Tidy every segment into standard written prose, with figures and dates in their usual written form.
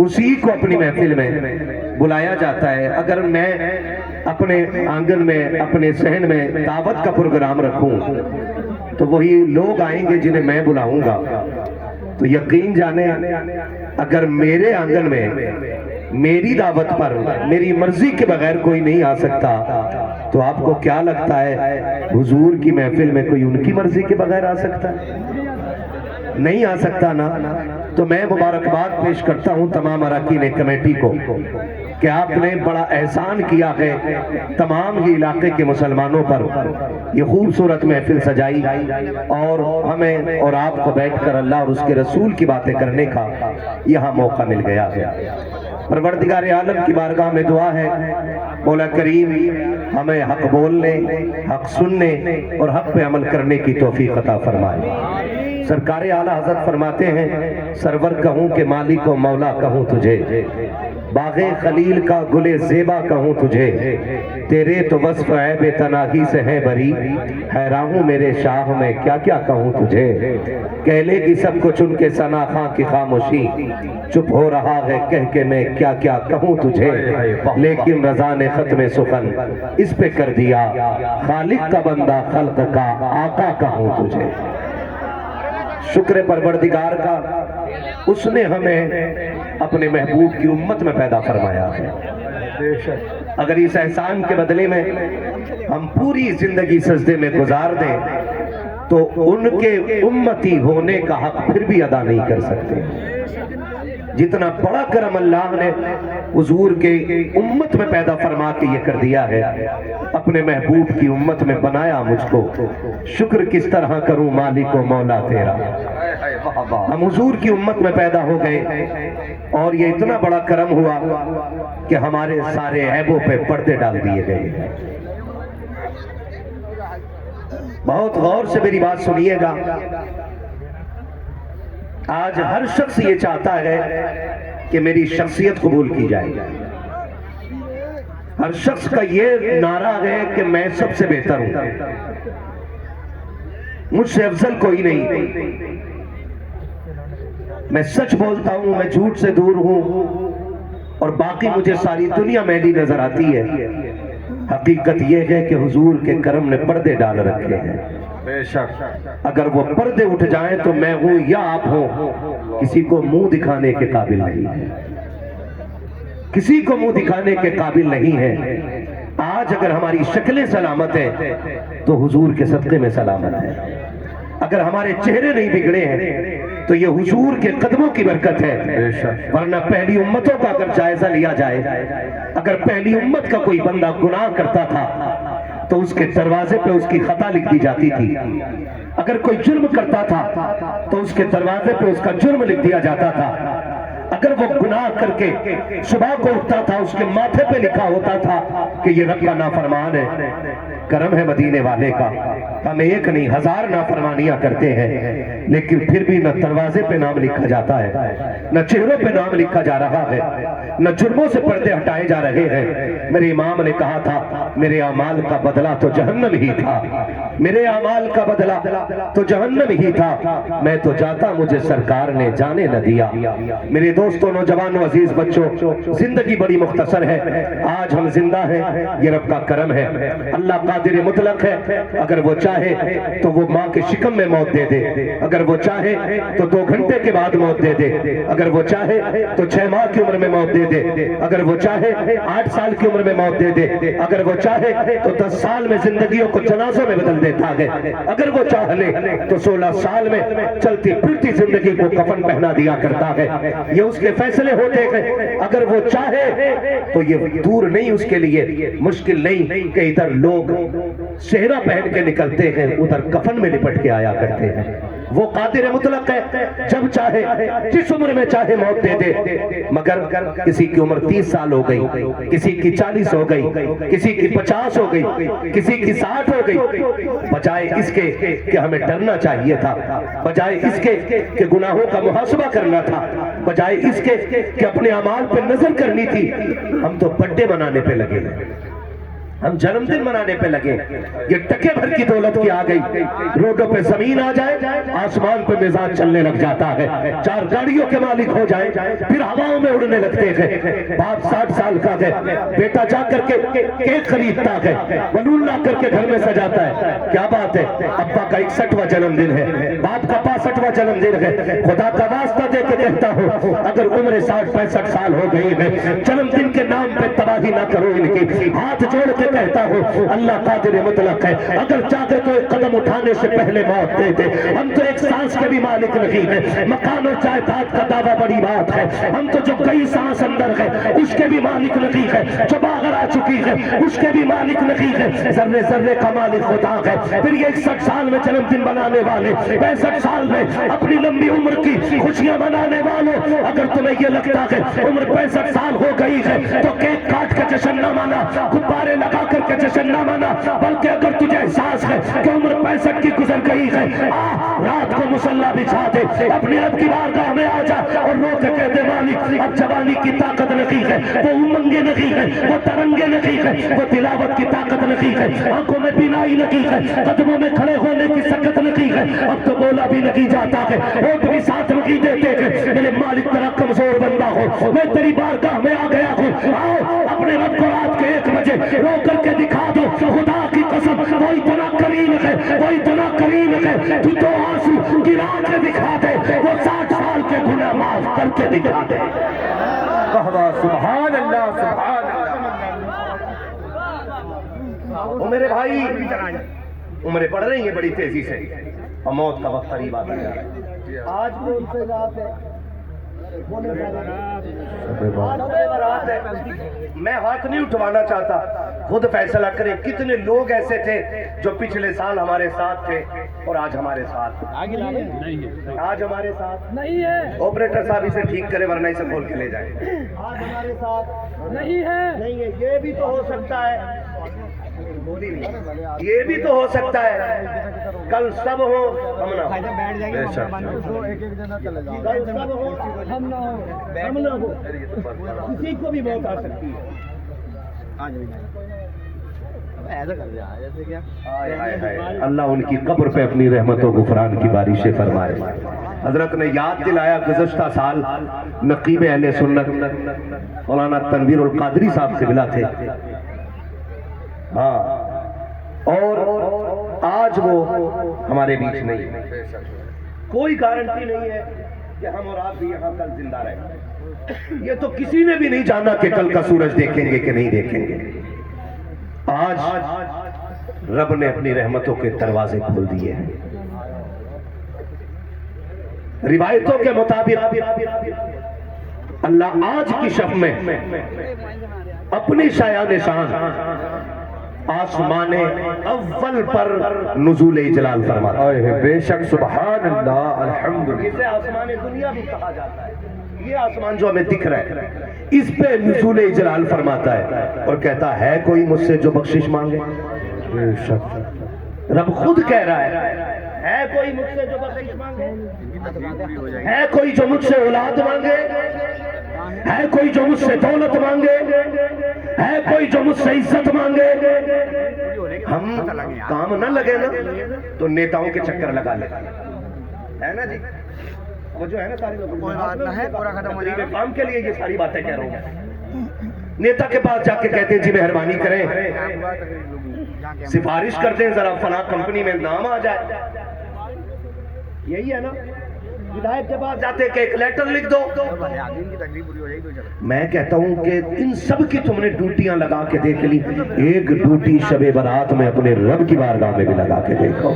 اسی کو اپنی محفل میں بلایا جاتا ہے۔ اگر میں اپنے آنگن میں اپنے صحن میں دعوت کا پروگرام رکھوں تو وہی لوگ آئیں گے جنہیں میں بلاؤں گا۔ تو یقین جانے اگر میرے آنگن میں میری دعوت پر میری مرضی کے بغیر کوئی نہیں آ سکتا تو آپ کو کیا لگتا ہے حضور کی محفل میں کوئی ان کی مرضی کے بغیر آ سکتا ہے؟ نہیں آ سکتا نا۔ تو میں مبارکباد پیش کرتا ہوں تمام اراکین کمیٹی کو کہ آپ نے بڑا احسان کیا ہے تمام ہی علاقے کے مسلمانوں پر، یہ خوبصورت محفل سجائی اور ہمیں اور آپ کو بیٹھ کر اللہ اور اس کے رسول کی باتیں کرنے کا یہاں موقع مل گیا ہے۔ پروردگار عالم کی بارگاہ میں دعا ہے مولا کریم ہمیں حق بولنے، حق سننے اور حق پہ عمل کرنے کی توفیق عطا فرمائے۔ سرکار اعلیٰ حضرت فرماتے ہیں سرور کہوں کہ مالک و مولا کہوں تجھے، باغ خلیل کا گل زیبا کہوں تجھے، تیرے تو وصف عیب تناہی سے ہے بری، حیران ہوں میرے شاہ میں کیا کیا کہوں تجھے، کہہ لے گی سب کچھ ان کے ثنا خاں کی خاموشی، چپ ہو رہا ہے کہہ کے میں کیا کیا کہوں تجھے، لیکن رضا نے ختم سخن اس پہ کر دیا، خالق کا بندہ خلق کا آقا کہوں تجھے۔ شکر پروردگار کا، اس نے ہمیں اپنے محبوب کی امت میں پیدا فرمایا ہے۔ اگر اس احسان کے بدلے میں ہم پوری زندگی سجدے میں گزار دیں تو ان کے امتی ہونے کا حق پھر بھی ادا نہیں کر سکتے۔ جتنا بڑا کرم اللہ نے حضور کے امت میں پیدا فرما کے یہ کر دیا ہے، اپنے محبوب کی امت میں بنایا مجھ کو، شکر کس طرح کروں مالک و مولا تیرا۔ ہم حضور کی امت میں پیدا ہو گئے اور یہ اتنا بڑا کرم ہوا کہ ہمارے سارے عیبوں پہ پردے ڈال دیے گئے۔ بہت غور سے میری بات سنیے گا، آج ہر شخص یہ چاہتا ہے کہ میری شخصیت قبول کی جائے، ہر شخص کا یہ نعرہ ہے کہ میں سب سے بہتر ہوں، مجھ سے افضل کوئی نہیں، میں سچ بولتا ہوں، میں جھوٹ سے دور ہوں اور باقی مجھے ساری دنیا میلی نظر آتی ہے۔ حقیقت یہ ہے کہ حضور کے کرم نے پردے ڈال رکھے ہیں، بے شک اگر وہ پردے اٹھ جائیں تو میں ہوں یا آپ ہوں کسی کو منہ دکھانے کے قابل نہیں ہے، کسی کو منہ دکھانے کے قابل نہیں ہے۔ آج اگر ہماری شکلیں سلامت ہیں تو حضور کے صدقے میں سلامت ہے، اگر ہمارے چہرے نہیں بگڑے ہیں تو یہ حضور کے قدموں کی برکت ہے۔ ورنہ پہلی امتوں کا اگر جائزہ لیا جائے، اگر پہلی امت کا کوئی بندہ گناہ کرتا تھا تو اس کے دروازے پہ اس کی خطا لکھ دی جاتی تھی، اگر کوئی جرم کرتا تھا تو اس کے دروازے پہ اس کا جرم لکھ دیا جاتا تھا، اگر وہ گناہ کر کے صبح کو اٹھتا تھا اس کے ماتھے پہ لکھا ہوتا تھا کہ یہ رب کا نافرمان ہے۔ کرم ہے مدینے والے کا، ہم ایک نہیں ہزار نافرمانیاں کرتے ہیں لیکن پھر بھی نہ دروازے پہ نام لکھا جاتا ہے، نہ چہروں پہ نام لکھا جا رہا ہے، نہ جرموں سے پردے ہٹائے جا رہے ہیں۔ میرے امام نے کہا تھا میرے اعمال کا بدلہ تو جہنم ہی تھا، میرے اعمال کا بدلہ تو جہنم ہی تھا، میں تو جاتا مجھے سرکار نے جانے نہ دیا۔ میرے دوستوں، نوجوانوں، عزیز بچوں، زندگی بڑی مختصر ہے، آج ہم زندہ ہیں یہ رب کا کرم ہے۔ اللہ قادر مطلق ہے، اگر وہ چاہے تو وہ ماں کے شکم میں موت دے دے، اگر وہ چاہے تو 2 گھنٹے کے بعد موت دے دے، اگر وہ چاہے تو 6 ماہ کی عمر میں موت دے دے، اگر وہ چاہے 8 سال کی عمر میں موت دے دے، اگر وہ چاہے تو 10 سال میں زندگیوں کو جنازوں میں بدل دیتا ہے، اگر وہ چاہ لے تو 16 سال میں چلتی پھرتی زندگی کو کفن پہنا دیا کرتا ہے۔ یہ اس کے فیصلے ہوتے ہیں، اگر وہ چاہے تو یہ دور نہیں، اس کے لیے مشکل نہیں کہ ادھر لوگ صحرا پہن کے نکلتے ہیں ادھر کفن میں لپٹ کے آیا کرتے ہیں۔ وہ قادر مطلق ہے، جب چاہے جس عمر میں چاہے موت دے دے، مگر کسی کی عمر 30 سال ہو گئی، کسی کی 40 ہو گئی، کسی کی 50 ہو گئی، کسی کی 60 ہو گئی، بجائے اس کے کہ ہمیں ڈرنا چاہیے تھا، بجائے اس کے کہ گناہوں کا محاسبہ کرنا تھا، بجائے اس کے کہ اپنے اعمال پہ نظر کرنی تھی، ہم تو بڈے منانے پہ لگے ہیں۔ ہم جنم دن منانے پہ لگے، یہ ٹکے بھر کی دولت کی آ گئی، روڈوں پہ زمین آ جائے، آسمان پہ مزاج چلنے لگ جاتا ہے، 4 گاڑیوں کے مالک ہو جائیں، پھر ہواؤں میں اڑنے لگتے ہیں۔ باپ 60 سال کا ہے، بیٹا جا کر کے کیک خریدتا ہے، بلون لا کر کے گھر میں سجاتا ہے، کیا بات ہے، ابا کا 61واں جنم دن ہے، باپ کا 65واں جنم دن ہے۔ خدا کا واسطہ دے کے کہتا ہوں، اگر عمر 60-65 سال ہو گئی ہے، جنم دن کے نام پہ تباہی نہ کرو ان کی۔ ہاتھ جوڑ کے کہتا ہوں، اللہ قادر مطلق ہے، اگر چاہتے تو ایک قدم اٹھانے سے پہلے موت دے دے۔ ہم تو ایک سانس کے بھی مالک نہیں ہیں، مکان اور جائیداد کا دعویٰ بڑی بات ہے، ہم تو جو کئی سانس اندر ہے اس کے بھی مالک نہیں ہے، جو باہر آ چکی ہے اس کے بھی مالک نہیں ہے، ذرے ذرے کا مالک خدا ہے۔ پھر یہ 61 سال میں جنم دن منانے والے، 65 سال میں اپنی لمبی عمر کی خوشیاں منانے والوں، اگر تمہیں یہ لگتا ہے عمر 65 سال ہو گئی ہے تو کیک کاٹ کے جشن نہ منا، غبارے لگا کر کے جشن نہ منا، بلکہ اگر تجھے احساس ہے کہ عمر 65 کی گزر گئی ہے، رات کو مصلی بچھا دے، اپنے رب کی بارگاہ میں آ جا اور رو کے کہہ دے، مالک اب جوانی کی طاقت نہیں ہے، وہ امنگیں نہیں ہے، وہ ترنگیں نہیں ہے، وہ تلاوت کی طاقت نہیں ہے، آنکھوں میں بینائی نہیں ہے، قدموں میں کھڑے ہونے کی سکت نہیں ہے، اب تو بولا بھی نہیں جاتا ہے، ہوٹ بھی ساتھ نہیں دیتے ہیں۔ میرے مالک تیرا کمزور بندہ ہو، میں تیری بارگاہ میں آ گیا ہوں، آؤ اپنے رب کو رات کے 1 بجے رو کر کے دکھا دو، خدا کی قسم وہ اتنا کریم ہے، وہ اتنا کریم ہے، تو آنسو گرا کے دکھا دے، وہ 60 سال کے گناہ معاف کر کے دکھا دے۔ سبحان اللہ سبحان اللہ۔ او میرے بھائی، عمریں بڑھ رہی ہیں بڑی تیزی سے اور موت کا وقت قریب آ گیا ہے۔ آج کون سے رات ہے؟ میں ہاتھ نہیں اٹھوانا چاہتا، خود فیصلہ کریں کتنے لوگ ایسے تھے جو پچھلے سال ہمارے ساتھ تھے اور آج ہمارے ساتھ، آج ہمارے ساتھ نہیں ہے۔ آپریٹر صاحب اسے ٹھیک کرے ورنہ اسے کھول کے لے جائیں۔ آج ہمارے ساتھ نہیں ہے، یہ بھی تو ہو سکتا ہے، یہ بھی تو ہو سکتا ہے کل سب ہو ہم نہ ہو، کل سب ہو ہم نہ ہو، کسی کو بھی موت آ سکتی ہے۔ اللہ ان کی قبر پہ اپنی رحمت و غفران کی بارشیں فرمائے۔ حضرت نے یاد دلایا گزشتہ سال نقیب اہل سنت مولانا تنویر القادری صاحب سے ملا تھے، ہاں، اور آج وہ ہمارے بیچ نہیں، کوئی گارنٹی نہیں ہے کہ ہم اور آپ بھی یہاں کل زندہ رہیں، یہ تو کسی نے بھی نہیں جانا کہ کل کا سورج دیکھیں گے کہ نہیں دیکھیں گے۔ آج رب نے اپنی رحمتوں کے دروازے کھول دیے ہیں۔ روایتوں کے مطابق اللہ آج کی شب میں اپنی شایان شان آسمان اول پر نزول جلال فرماتا ہے۔ بے شک سبحان اللہ الحمدللہ۔ اسے آسمان دنیا بھی کہا جاتا ہے، یہ آسمان جو ہمیں دکھ رہا ہے اس پہ نزول جلال فرماتا ہے اور کہتا ہے کوئی مجھ سے جو بخشش مانگے۔ بے شک رب خود کہہ رہا ہے کوئی مجھ سے جو بخشش مانگے، ہے کوئی جو مجھ سے اولاد مانگے، ہے کوئی جو مجھ سے دولت مانگے، ہے کوئی جو مجھ سے عزت مانگے۔ ہم کام نہ لگے نا تو نیتاؤں کے چکر لگا لے، ہے نا جی، وہ جو ہے نا ساری لوگ کام کے لیے یہ ساری باتیں کہہ رہا ہوں۔ نیتا کے پاس جا کے کہتے ہیں جی مہربانی کریں سفارش کرتے ہیں ذرا فلاں کمپنی میں نام آ جائے، یہی ہے نا۔ ودھائک کے پاس جاتے کہ ایک لیٹر لکھ دو۔ میں کہتا ہوں کہ ان سب کی تم نے ڈیوٹیاں لگا کے دیکھ لی، ایک ڈیوٹی شب برات میں اپنے رب کی بارگاہ میں بھی لگا کے دیکھو،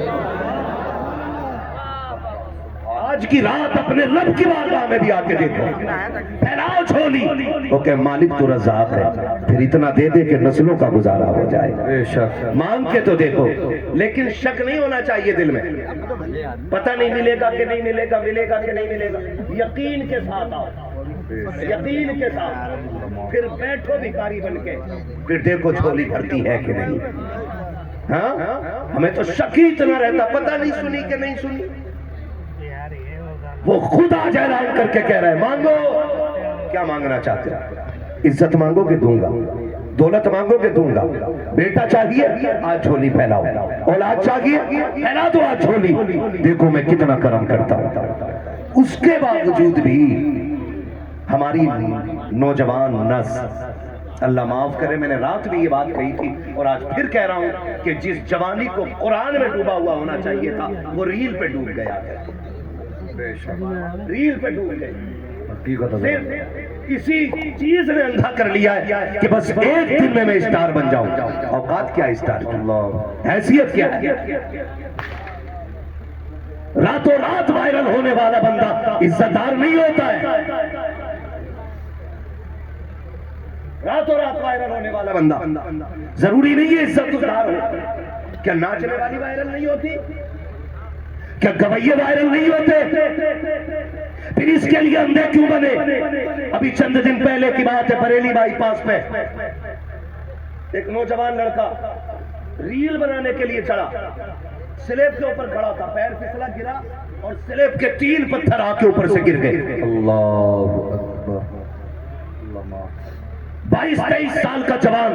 آج کی رات اپنے رب کی بارگاہ میں بھی آ کے دیکھو، پھیلاؤ جھولی، وہ کہ مالک تو رزاق ہے، پھر اتنا دے دے کہ نسلوں کا گزارا ہو جائے۔ بے شک مانگ کے تو دیکھو، لیکن شک نہیں ہونا چاہیے دل میں، پتہ نہیں ملے گا کہ نہیں ملے گا، ملے گا کہ نہیں ملے گا، یقین کے ساتھ آؤ، یقین کے ساتھ، پھر بیٹھو بھکاری بن کے، پھر دیکھو جھولی بھرتی ہے کہ نہیں۔ ہاں ہمیں تو شک ہی اتنا رہتا، پتہ نہیں سنی کہ نہیں سنی، وہ خود آج اعلان کر کے کہہ رہا ہے مانگو، کیا مانگنا چاہتے ہیں؟ عزت مانگو کہ دوں گا، دولت مانگو گے دوں گا، بیٹا چاہیے آج جھولی پھیلاؤ، اولاد چاہیے پھیلا دو آج جھولی، دیکھو میں کتنا کرم کرتا ہوں۔ اس کے باوجود بھی ہماری نوجوان نسل، اللہ معاف کرے میں نے رات بھی یہ بات کہی تھی اور آج پھر کہہ رہا ہوں کہ جس جوانی کو قرآن میں ڈوبا ہوا ہونا چاہیے تھا وہ ریل پہ ڈوب گیا ہے، ریل پہ ڈوب گئی، صرف اسی چیز نے اندھا کر لیا ہے کہ بس ایک دن میں اسٹار بن جاؤں۔ اوقات کیا اسٹار کی، حیثیت کیا ہے؟ راتوں رات وائرل ہونے والا بندہ عزت دار نہیں ہوتا ہے، راتوں رات وائرل ہونے والا بندہ ضروری نہیں ہے عزت دار ہو۔ کیا ناچنے والی وائرل نہیں ہوتی؟ کیا گویے وائرل نہیں ہوتے؟ پھر اس کے لیے اندھے کیوں بنے؟ ابھی چند دن پہلے کی بات ہے، بریلی بائی پاس پہ ایک نوجوان لڑکا ریل بنانے کے لیے چڑھا، سلیب کے اوپر کھڑا تھا، پیر پھسلا گرا اور سلیب کے 3 پتھر آ کے اوپر سے گر گئے۔ اللہ اکبر، 22-23 سال کا جوان،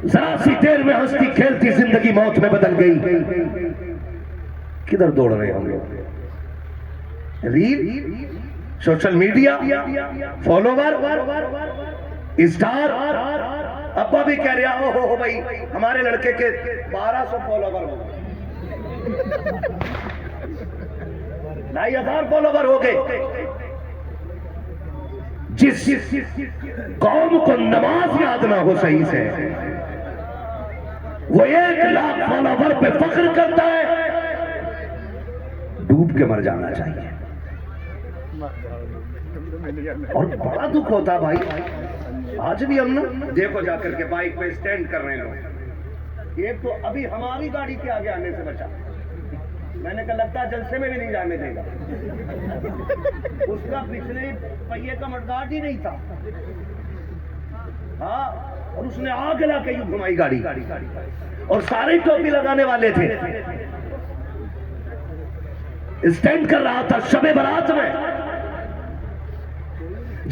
ذرا سی دیر میں ہستی کھیلتی زندگی موت میں بدل گئی۔ کدھر دوڑ رہے ہم لوگ؟ Reel, social media, follower, star. ابا بھی کہہ رہا ہو بھائی ہمارے لڑکے کے 1200 فالوور ہو گئے، 2500 فالوور ہو گئے۔ جس قوم کو نماز یاد نہ ہو صحیح سے، وہ 1 لاکھ فالوور پہ فخر کرتا ہے، ڈوب کے مر جانا چاہیے۔ اور بڑا دکھ ہوتا بھائی، آج بھی ہم نا دیکھو جا کر کے بائک پہ سٹینڈ کر رہے ہیں لوگ، ایک تو ابھی ہماری گاڑی کے آگے آنے سے بچا، میں نے کہا لگتا جلسے میں بھی نہیں جانے دے گا، اس کا پچھلے پہیے کا مڈگارڈ ہی نہیں تھا، ہاں، اور اس نے آگ لا کے یوں گھمائی گاڑی، اور سارے ٹوپی لگانے والے تھے، اسٹینڈ کر رہا تھا شب برات میں،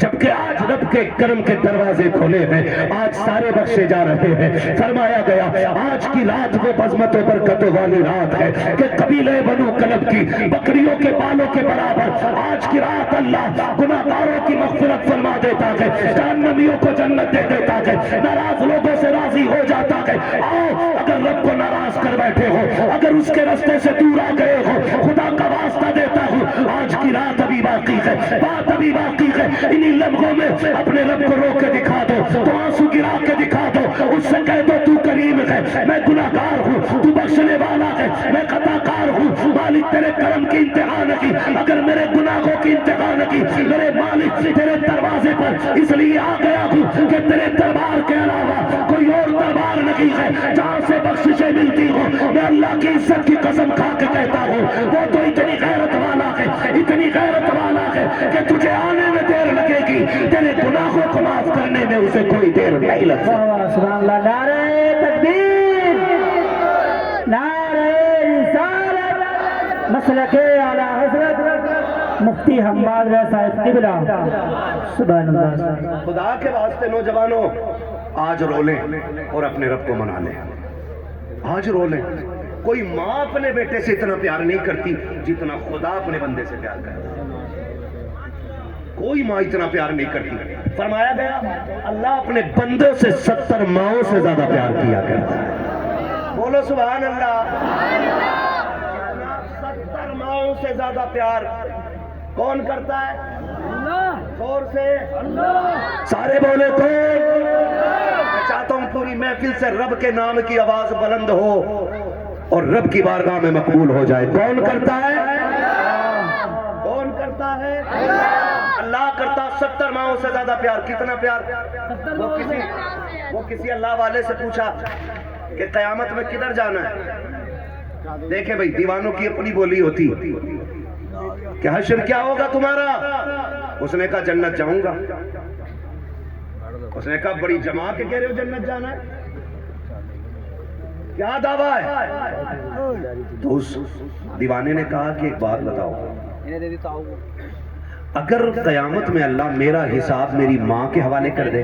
جبکہ آج رب کے کرم کے دروازے کھولے ہیں، آج سارے بخشے جا رہے ہیں۔ فرمایا گیا آج کی رات وہ بزمت و برکتوں والی رات ہے کہ قبیلے بنو کلب کی بکریوں کے بالوں کے برابر آج کی رات اللہ گناہگاروں کی مغفرت فرما دیتا ہے، جہنمیوں کو جنت دے دیتا ہے، ناراض لوگوں سے راضی ہو جاتا ہے۔ آؤ، اگر رب کو ناراض کر بیٹھے ہو، اگر اس کے راستے سے دور آ گئے ہو، خدا کا واسطہ دیتا ہوں، آج کی رات ابھی باقی ہے، بات ابھی باقی ہے، انہی لمحوں میں اپنے رب کو رو کے دکھا دو، تو آنسو گرا کے دکھا دو، اس سے کہہ دو تو کریم ہے، میں گناہگار ہوں، تو بخشنے والا ہے، میں خطا کار ہوں، مالک تیرے کرم کی انتہا نہ کی، اگر میرے گناہوں کی انتہا نہ کی، میرے مالک تیرے دروازے پر اس لیے آ گیا ہوں کہ تیرے دربار کے علاوہ کوئی اور دربار نہیں ہے جہاں سے بخششیں ملتی ہوں۔ میں اللہ کی عزت کی قسم کھا کے کہتا ہوں، وہ تو اتنی غیرت والا ہے، اتنی غیرت والا ہے کہ تجھے آنے میں دیر لگے گی، تیرے گناہوں کو معاف کرنے میں اسے کوئی دیر نہیں لگ سکتی۔ سبحان اللہ، نعرہ تکبیر، نعرہ رسالت، مسلک اعلی حضرت مفتی حماد رضا صاحب قبلہ، سبحان اللہ۔ خدا کے واسطے نوجوانوں آج رو لیں اور اپنے رب کو منا لیں، آج رو لیں۔ کوئی ماں اپنے بیٹے سے اتنا پیار نہیں کرتی جتنا خدا اپنے بندے سے پیار کرتا ہے، کوئی ماں اتنا پیار نہیں کرتی۔ فرمایا گیا اللہ اپنے بندوں سے 70 ماؤں سے زیادہ پیار کیا کرتا ہے، بولو سبحان اللہ۔ 70 ماؤں سے زیادہ پیار کون کرتا ہے؟ اللہ، زور سے اللہ، سارے بولے تو۔ میں چاہتا ہوں پوری محفل سے رب کے نام کی آواز بلند ہو اور رب کی بارگاہ میں مقبول ہو جائے۔ کون کرتا ہے؟ کون کرتا ہے؟ اللہ کرتا 70 ماؤں سے زیادہ پیار۔ کتنا پیار؟ وہ کسی اللہ والے سے پوچھا کہ قیامت میں کدھر جانا ہے؟ دیکھیں بھائی، دیوانوں کی اپنی بولی ہوتی کہ حشر کیا ہوگا تمہارا؟ اس نے کہا جنت جاؤں گا۔ اس نے کہا بڑی جما کے کہہ رہے ہو جنت جانا ہے، کیا دعویٰ ہے؟ تو اس دیوانے نے کہا کہ ایک بات بتاؤ، اگر قیامت میں اللہ میرا حساب میری ماں کے حوالے کر دے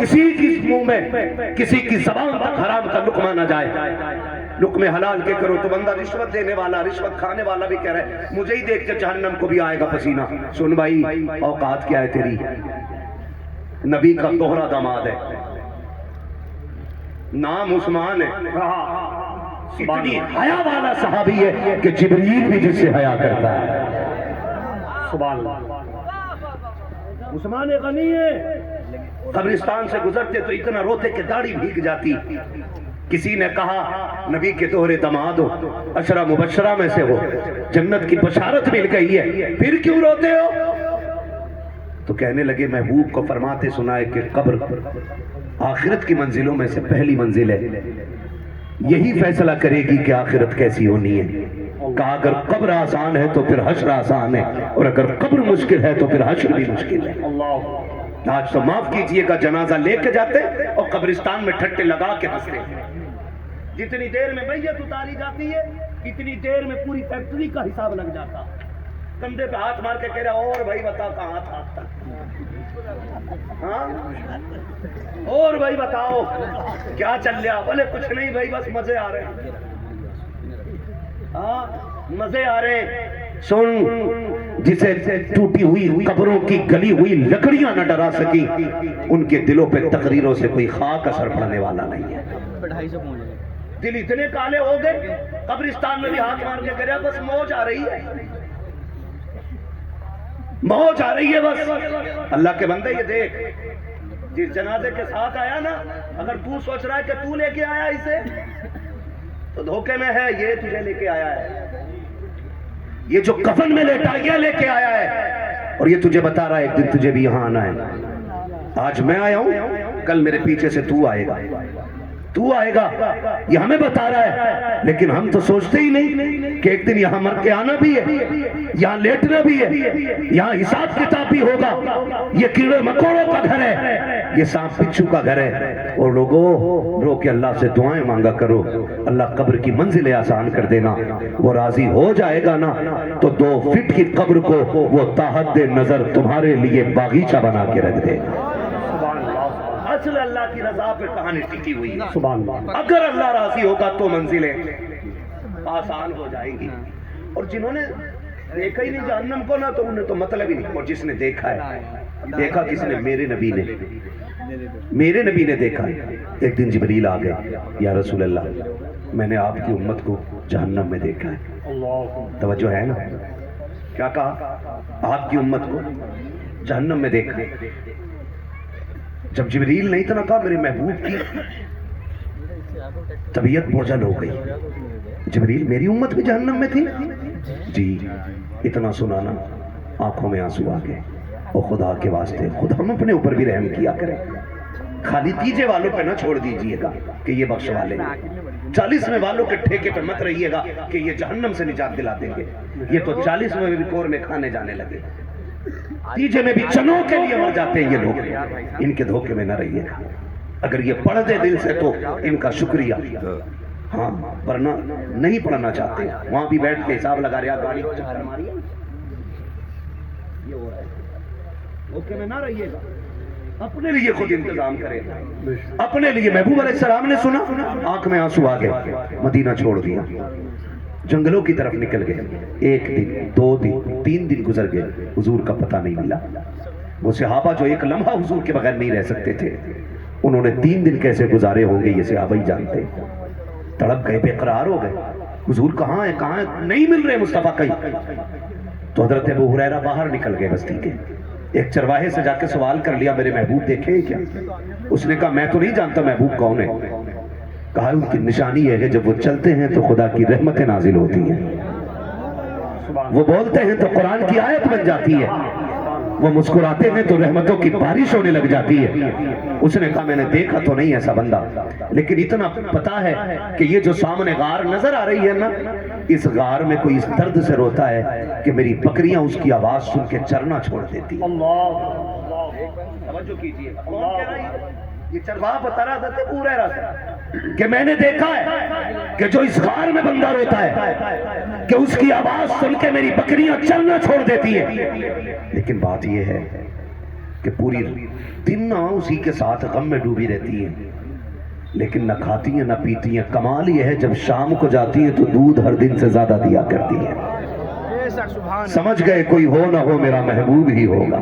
کسی کی منہ میں کسی کی زبان تک حرام کا لقمہ نہ جائے. لقمے حلال کے کرو تو بندہ رشوت دینے والا رشوت کھانے والا بھی کہہ رہا ہے مجھے ہی دیکھ کے جہنم کو بھی آئے گا پسینہ. سن بھائی اوقات کیا ہے تیری؟ نبی کا دوہرا داماد ہے, نام عثمان ہے, اتنی حیا والا صحابی ہے کہ جبریل بھی جس سے حیا کرتا ہے. سبحان اللہ. عثمان غنی ہے. قبرستان سے گزرتے تو اتنا روتے کہ داڑھی بھیگ جاتی. کسی نے کہا نبی کے دوہرے داماد ہو, عشرہ مبشرہ میں سے ہو, جنت کی بشارت مل گئی ہے, پھر کیوں روتے ہو؟ تو کہنے لگے محبوب کو فرماتے سنا ہے کہ قبر آخرت کی منزلوں میں سے پہلی منزل ہے, یہی فیصلہ کرے گی کہ آخرت کیسی ہونی ہے. کہا اگر قبر آسان ہے تو پھر حشر آسان ہے, اور اگر قبر مشکل ہے تو پھر حشر بھی مشکل ہے. آج تو معاف کیجئے گا جنازہ لے کے جاتے اور قبرستان میں ٹھٹے لگا کے ہنستے. جتنی دیر میں میت اتاری جاتی ہے اتنی دیر میں پوری فیکٹری کا حساب لگ جاتا. کندھے پہ ہاتھ مار کے کہہ رہا اور بھائی بتا کہاں تھا, ہاں اور بھائی بتاؤ کیا چل رہا؟ بولے کچھ نہیں بھائی بس مزے آ رہے ہیں, ہاں مزے آ رہے ہیں. سن, جسے ٹوٹی ہوئی قبروں کی گلی ہوئی لکڑیاں نہ ڈرا سکی ان کے دلوں پہ تقریروں سے کوئی خاک اثر پڑنے والا نہیں ہے. دل اتنے کالے ہو گئے قبرستان میں بھی ہاتھ مار کے کہہ رہا بس موج آ رہی ہے, موج آ رہی ہے بس. اللہ کے بندے یہ دیکھ, جس جنازے کے ساتھ آیا نا, اگر تو سوچ رہا ہے کہ تو لے کے آیا اسے تو دھوکے میں ہے, یہ تجھے لے کے آیا ہے. یہ جو کفن میں لیٹا یہ لے کے آیا ہے, اور یہ تجھے بتا رہا ہے ایک دن تجھے بھی یہاں آنا ہے. آج میں آیا ہوں, کل میرے پیچھے سے تو آئے گا, تو آئے گا, یہ ہمیں بتا رہا ہے. لیکن ہم تو سوچتے ہی نہیں کہ ایک دن یہاں مر کے آنا بھی ہے, یہاں لیٹنا بھی ہے, یہاں حساب کتاب بھی ہوگا. یہ کیڑے مکوڑوں کا گھر ہے, یہ سانپ بچھو کا گھر ہے. اور لوگوں رو کے اللہ سے دعائیں مانگا کرو, اللہ قبر کی منزلیں آسان کر دینا. وہ راضی ہو جائے گا نا تو 2 فٹ کی قبر کو وہ تحت نظر تمہارے لیے باغیچہ بنا کے رکھ دے. اصل اللہ کی رضا پہ کہانی ٹکی ہوئی ہے. سبحان اللہ. اگر اللہ راضی ہوگا تو منزلیں آسان ہو جائیں گی. اور جنہوں نے دیکھا ہی نہیں جہنم کو نا تو انہیں تو مطلب ہی نہیں. اور جس نے دیکھا ہے, دیکھا کس نے؟ میرے نبی نے, میرے نبی نے دیکھا ہے. ایک دن جبریل آ گئے, یا رسول اللہ میں نے آپ کی امت کو جہنم میں دیکھا ہے. توجہ ہے نا, کیا کہا؟ آپ کی امت کو جہنم میں دیکھا ہے. جب جبریل نہیں تھا نا کہا میرے محبوب کی طبیعت بوجھل ہو گئی. جبریل میری امت بھی جہنم میں تھی؟ جی. اتنا سنانا آنکھوں میں آنسو آ گئے. اور خدا کے واسطے خدا ہم اپنے اوپر بھی رحم کیا کریں, خالی تیجے والوں پہ نہ چھوڑ دیجئے گا کہ یہ بخش والے, 40ویں والوں کے ٹھیکے پہ مت رہیے گا کہ یہ جہنم سے نجات دلا دیں گے. یہ تو 40ویں بھی کور میں کھانے جانے لگے, تیجے میں بھی چنوں کے لیے مر جاتے ہیں یہ لوگ. ان کے دھوکے میں نہ رہیے گا. اگر یہ پڑھ دے دل سے تو ان کا شکریہ, ہاں ورنہ نہیں پڑھنا چاہتے. وہاں بھی بیٹھ کے حساب لگا رہا گاڑی کو چکر ماری, یہ ہو رہا ہے. دھوکے میں نہ رہیے گا, اپنے لیے خود انتظام کریں. اپنے لیے. محبوب علیہ السلام نے سنا, آنکھ میں آنسو آ گئے, مدینہ چھوڑ دیا, جنگلوں کی طرف نکل گئے. 1 دن 2 دن 3 دن گزر گئے, حضور کا پتہ نہیں ملا. وہ صحابہ جو ایک لمحہ حضور کے بغیر نہیں رہ سکتے تھے, انہوں نے 3 دن کیسے گزارے ہوں گے یہ صحابہ ہی جانتے. تڑپ گئے, بے قرار ہو گئے, حضور کہاں ہیں کہاں ہیں, نہیں مل رہے مصطفیٰ کہیں. تو حضرت ابو ہریرہ باہر نکل گئے بستی کے. ایک چرواہے سے جا کے سوال کر لیا میرے محبوب دیکھے کیا؟ اس نے کہا میں تو نہیں جانتا محبوب کون ہے. کہا ان کی نشانی ہے کہ جب وہ چلتے ہیں تو خدا کی رحمتیں نازل ہوتی ہیں, وہ بولتے ہیں تو قرآن کی آیت بن جاتی ہے, وہ مسکراتے ہیں تو رحمتوں کی بارش ہونے لگ جاتی ہے. اس نے کہا میں نے دیکھا تو نہیں ایسا بندہ, لیکن اتنا پتا ہے کہ یہ جو سامنے غار نظر آ رہی ہے نا, اس غار میں کوئی اس درد سے روتا ہے کہ میری بکریاں اس کی آواز سن کے چرنا چھوڑ دیتی. توجہ کیجئے, یہ چرواہا بتا رہا تھا ابو ہریرہ سے کہ میں نے دیکھا ہے کہ جو اس غار میں بندہ روتا ہے کہ اس کی آواز سن کے میری بکریاں چلنا چھوڑ دیتی ہیں. لیکن بات یہ ہے کہ پوری دن نہ اسی کے ساتھ غم میں ڈوبی رہتی ہیں، لیکن نہ کھاتی ہیں نہ پیتی ہیں۔ کمال یہ ہے جب شام کو جاتی ہیں تو دودھ ہر دن سے زیادہ دیا کرتی ہیں۔ سمجھ گئے کوئی ہو نہ ہو میرا محبوب ہی ہوگا۔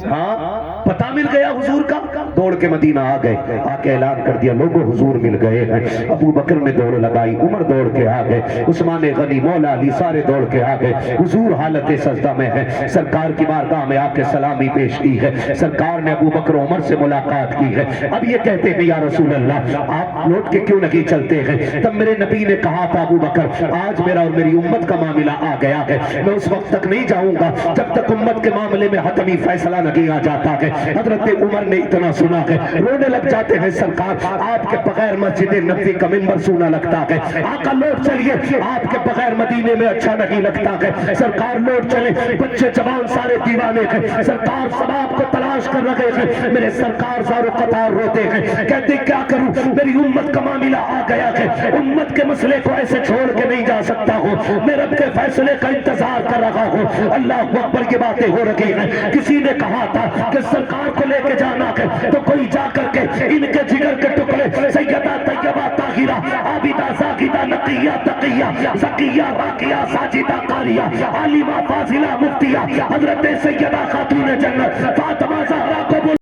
ہاں پتہ مل گیا حضور کا، دوڑ کے مدینہ آ گئے، آ کے اعلان کر دیا لوگوں حضور مل گئے ہیں۔ ابو بکر نے دوڑ لگائی، عمر دوڑ کے آ گئے، عثمان غنی، مولا علی سارے دوڑ کے آ گئے۔ حضور حالت سجدہ میں ہے، سرکار کی بارگاہ میں آ کے سلامی پیش کی ہے، سرکار نے ابو بکر عمر سے ملاقات کی ہے۔ اب یہ کہتے ہیں یا رسول اللہ آپ لوٹ کے کیوں نہیں چلتے ہیں؟ تب میرے نبی نے کہا تھا ابو بکر آج میرا اور میری امت کا معاملہ آ گیا ہے، میں اس وقت تک نہیں جاؤں گا جب تک امت کے معاملے میں حتمی فیصلہ نہیں آ جاتا ہے۔ حضرت عمر نے اتنا سنا ہے، رونے لگ جاتے ہیں، سرکار آپ کے بغیر مسجد نبوی کا منبر سونا لگتا ہے، آقا لوٹ چلیے آپ کے بغیر مدینے میں اچھا نہیں لگتا ہے، سرکار لوٹ چلے، بچے جوان سارے دیوانے ہیں، سرکار سب آپ کو تلاش کر رہے ہیں، میرے سرکار زارو قطار روتے ہیں، کہتے کیا کروں میری امت کا معاملہ آ گیا ہے، امت کے مسئلے کو ایسے چھوڑ کے نہیں جا سکتا ہوں، میں رب کے فیصلے کا انتظار کر رہا ہوں۔ اللہ اکبر کی باتیں ہو رہی ہیں۔ کسی نے کہا تھا کہ سرکار کو لے کے جانا ہے تو کوئی جا کر کے ان کے جگر کے ٹکڑے سیدہ طیبہ طاہرہ عابدہ زاہدہ نقیہ تقیہ زکیہ راقیہ ساجدہ قاریہ عالمہ فاضلہ مفتیہ حضرت سیدہ خاتون جنت فاطمہ زہرا کو